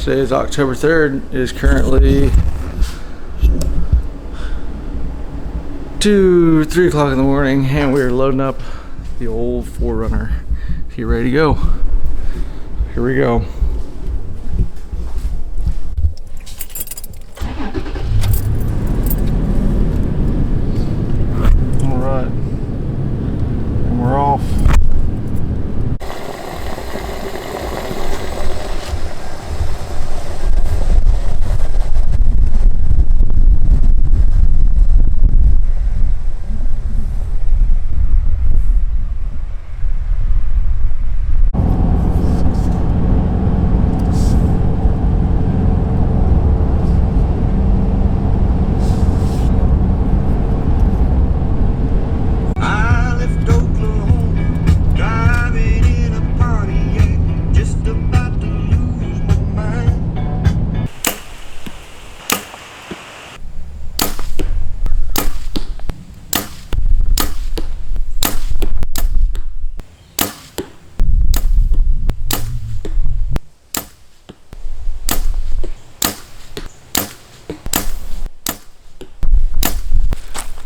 Today is October 3rd. It is currently 3 o'clock in the morning, and we are loading up the old 4Runner. Get ready to go. Here we go. All right, and we're off.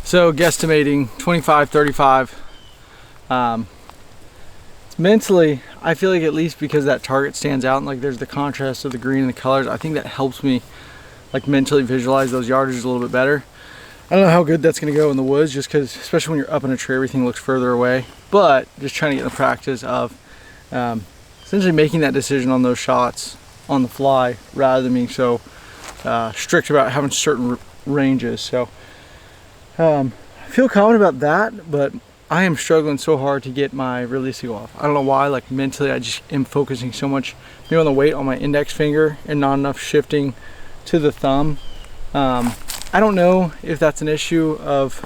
So guesstimating 25, 35. Mentally, I feel like, at least because that target stands out and like there's the contrast of the green and the colors, I think that helps me like mentally visualize those yardages a little bit better. I don't know how good that's gonna go in the woods, just because, especially when you're up in a tree, everything looks further away. But just trying to get in the practice of essentially making that decision on those shots on the fly, rather than being so strict about having certain ranges. So I feel confident about that, but I am struggling so hard to get my release to go off. I don't know why. Like mentally, I just am focusing so much maybe on the weight on my index finger and not enough shifting to the thumb. I don't know if that's an issue of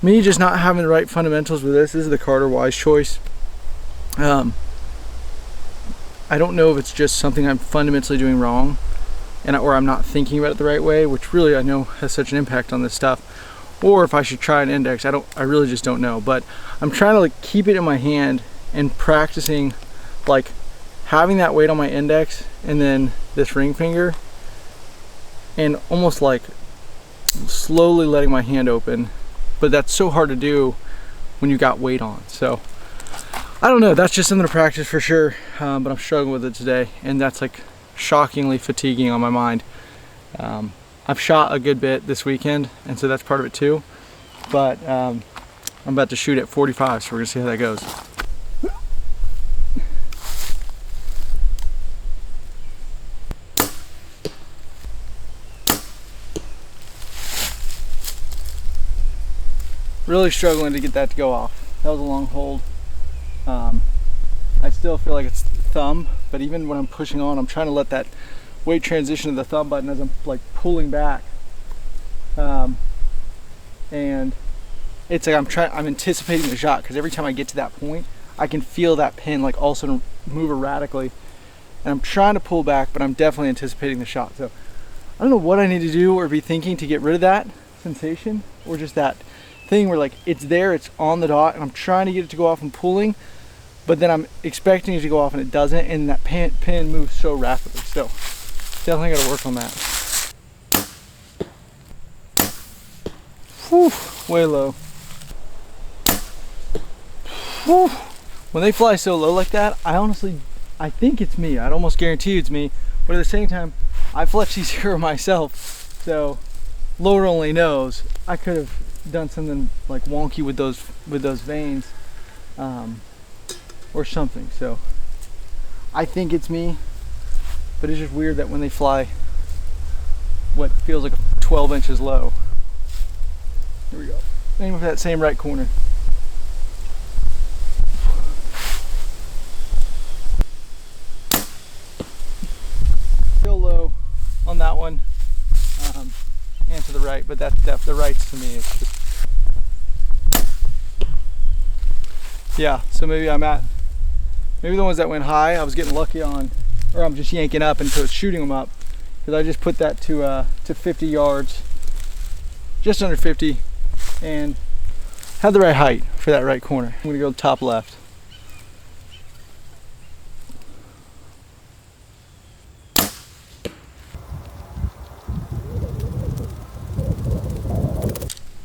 me just not having the right fundamentals with this. This is the Carter Wise choice. I don't know if it's just something I'm fundamentally doing wrong, or I'm not thinking about it the right way, which really I know has such an impact on this stuff. Or if I should try an index. I really just don't know. But I'm trying to like keep it in my hand and practicing like having that weight on my index and then this ring finger, and almost like slowly letting my hand open. But that's so hard to do when you got weight on. So I don't know, that's just something to practice for sure. But I'm struggling with it today, and that's like shockingly fatiguing on my mind. I've shot a good bit this weekend, and so that's part of it too. But I'm about to shoot at 45, so we're gonna see how that goes. Really struggling to get that to go off. That was a long hold. I still feel like it's thumb, but even when I'm pushing on, I'm trying to let that weight transition to the thumb button as I'm like pulling back, and it's like I'm anticipating the shot, because every time I get to that point I can feel that pin like all of a sudden move erratically, and I'm trying to pull back, but I'm definitely anticipating the shot. So I don't know what I need to do or be thinking to get rid of that sensation, or just that thing where like it's there, it's on the dot, and I'm trying to get it to go off and pulling, but then I'm expecting it to go off and it doesn't, and that pin moves so rapidly. So definitely got to work on that. Whew, way low. Whew. When they fly so low like that, I think it's me. I'd almost guarantee it's me. But at the same time, I fletch these here myself, so Lord only knows. I could have done something like wonky with those veins, or something. So I think it's me. But it's just weird that when they fly what feels like 12 inches low. Here we go. Aim for that same right corner. Real low on that one, and to the right, but that's the rights to me. It's just, yeah, so maybe the ones that went high, I was getting lucky on, or I'm just yanking up until it's shooting them up, because I just put that to 50 yards, just under 50, and had the right height for that right corner. I'm gonna go top left.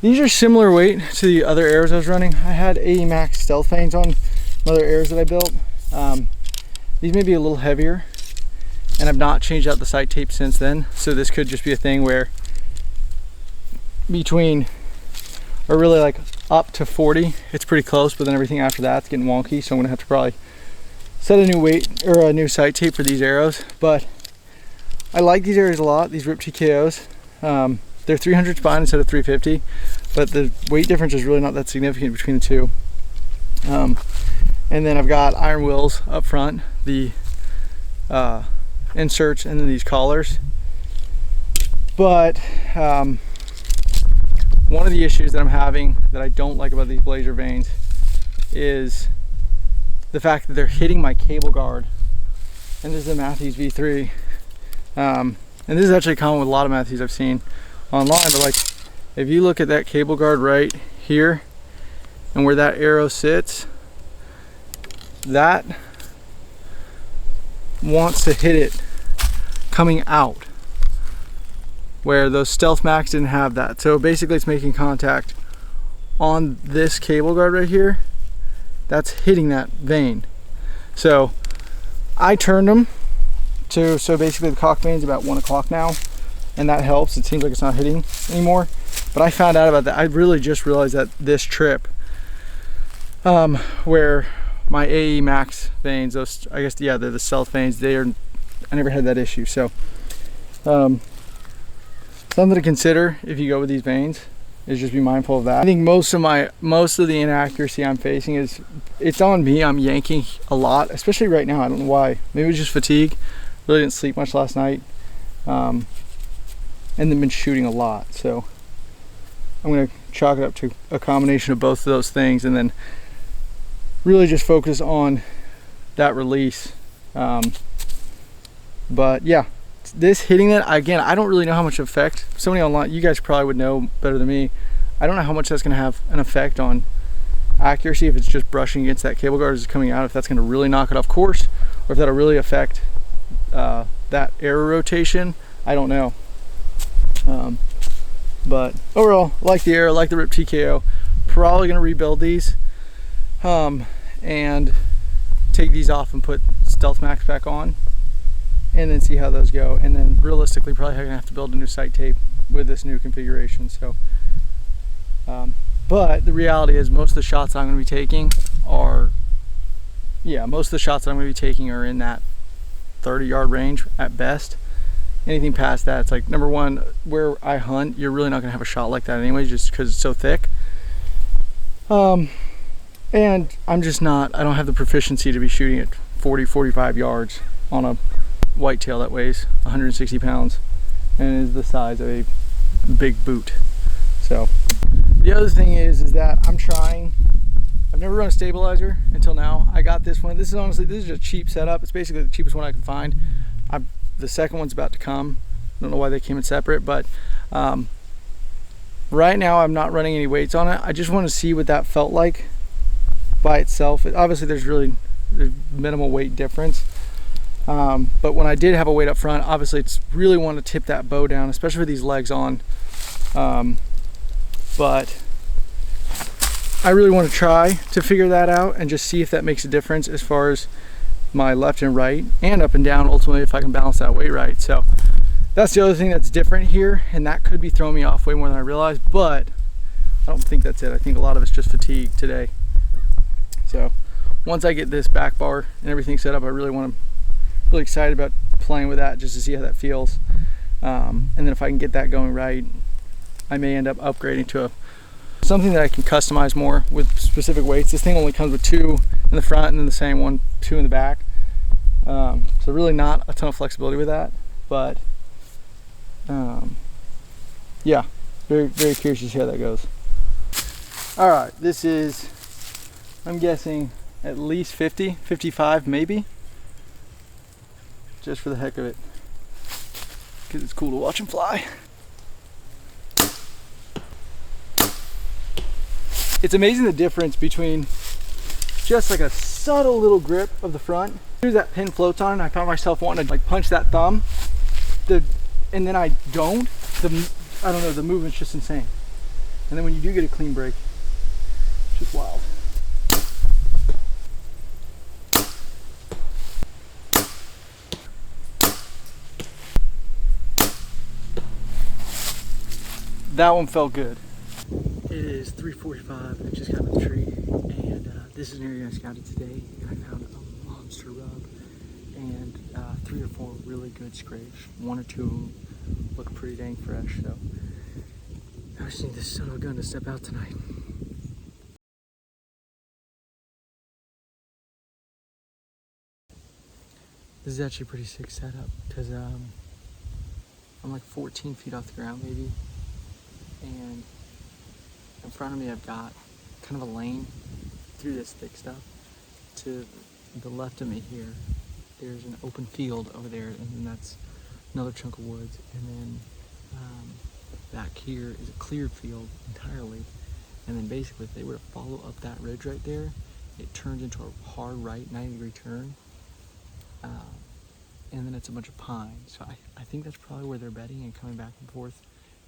These are similar weight to the other arrows I was running. I had AE Max stealth vanes on other arrows that I built. These may be a little heavier, and I've not changed out the sight tape since then. So this could just be a thing where between, or really like up to 40, it's pretty close, but then everything after that's getting wonky. So I'm gonna have to probably set a new weight or a new sight tape for these arrows. But I like these arrows a lot, these Rip TKOs. They're 300 spine instead of 350, but the weight difference is really not that significant between the two. And then I've got iron wheels up front, the inserts, and then these collars. But one of the issues that I'm having that I don't like about these Blazer vanes is the fact that they're hitting my cable guard. And this is a Matthews V3. And this is actually common with a lot of Matthews I've seen online, but like if you look at that cable guard right here and where that arrow sits, that wants to hit it coming out, where those Stealth Max didn't have that. So basically it's making contact on this cable guard right here. That's hitting that vane. So I turned them to, so basically the cock vane's about 1 o'clock now, and that helps. It seems like it's not hitting anymore. But I found out about that. I really just realized that this trip, where my AE Max vanes, those, I guess, yeah, they're the stealth vanes, I never had that issue. So something to consider if you go with these vanes is just be mindful of that. I think most of the inaccuracy I'm facing is, it's on me. I'm yanking a lot, especially right now. I don't know why. Maybe it was just fatigue. Really didn't sleep much last night. And then been shooting a lot. So I'm gonna chalk it up to a combination of both of those things, and then really just focus on that release. But yeah, this hitting it again, I don't really know how much effect. Somebody online, you guys probably would know better than me. I don't know how much that's gonna have an effect on accuracy, if it's just brushing against that cable guard as it's coming out, if that's gonna really knock it off course, or if that'll really affect that arrow rotation. I don't know. But overall, I like the arrow, I like the Rip TKO. Probably gonna rebuild these and take these off and put Stealth Max back on, and then see how those go. And then realistically, probably gonna have to build a new sight tape with this new configuration. So but the reality is, most of the shots I'm gonna be taking are, most of the shots that I'm gonna be taking are in that 30-yard range at best. Anything past that, it's like, number one, where I hunt, you're really not gonna have a shot like that anyway, just because it's so thick. And I'm just not, I don't have the proficiency to be shooting at 40-45 yards on a whitetail that weighs 160 pounds and is the size of a big boot. So the other thing is that I've never run a stabilizer until now. I got this one. This is honestly, this is a cheap setup. It's basically the cheapest one I can find. The second one's about to come. I don't know why they came in separate, but right now I'm not running any weights on it. I just want to see what that felt like by itself. Obviously there's minimal weight difference, but when I did have a weight up front, obviously it's really want to tip that bow down, especially with these legs on. But I really want to try to figure that out and just see if that makes a difference as far as my left and right and up and down, ultimately, if I can balance that weight right. So that's the other thing that's different here, and that could be throwing me off way more than I realized, but I don't think that's it. I think a lot of it's just fatigue today. So once I get this back bar and everything set up, really excited about playing with that just to see how that feels. And then if I can get that going right, I may end up upgrading to something that I can customize more with specific weights. This thing only comes with 2 in the front and then the same 2 in the back. So really not a ton of flexibility with that, but yeah, very, very curious to see how that goes. All right, this is, I'm guessing, at least 50, 55 maybe, just for the heck of it, because it's cool to watch them fly. It's amazing the difference between just like a subtle little grip of the front. As that pin floats on, I found myself wanting to like punch that thumb, and then I don't. I don't know, the movement's just insane. And then when you do get a clean break, it's just wild. That one felt good. It is 3:45. I just got in the tree, and this is an area I scouted today. And I found a monster rub and 3 or 4 really good scrapes. 1 or 2 of them look pretty dang fresh. So I just need this son of a gun to step out tonight. This is actually a pretty sick setup because I'm like 14 feet off the ground, maybe, and in front of me I've got kind of a lane through this thick stuff. To the left of me here, there's an open field over there, and then that's another chunk of woods, and then back here is a cleared field entirely. And then basically, if they were to follow up that ridge right there, it turns into a hard right 90-degree turn, and then it's a bunch of pines. So I think that's probably where they're bedding and coming back and forth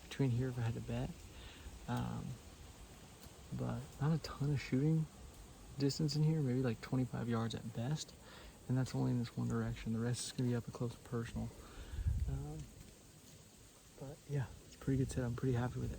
between here if I had to bet. But not a ton of shooting distance in here, maybe like 25 yards at best, and that's only in this one direction. The rest is going to be up and close and personal. But yeah, it's a pretty good set. I'm pretty happy with it.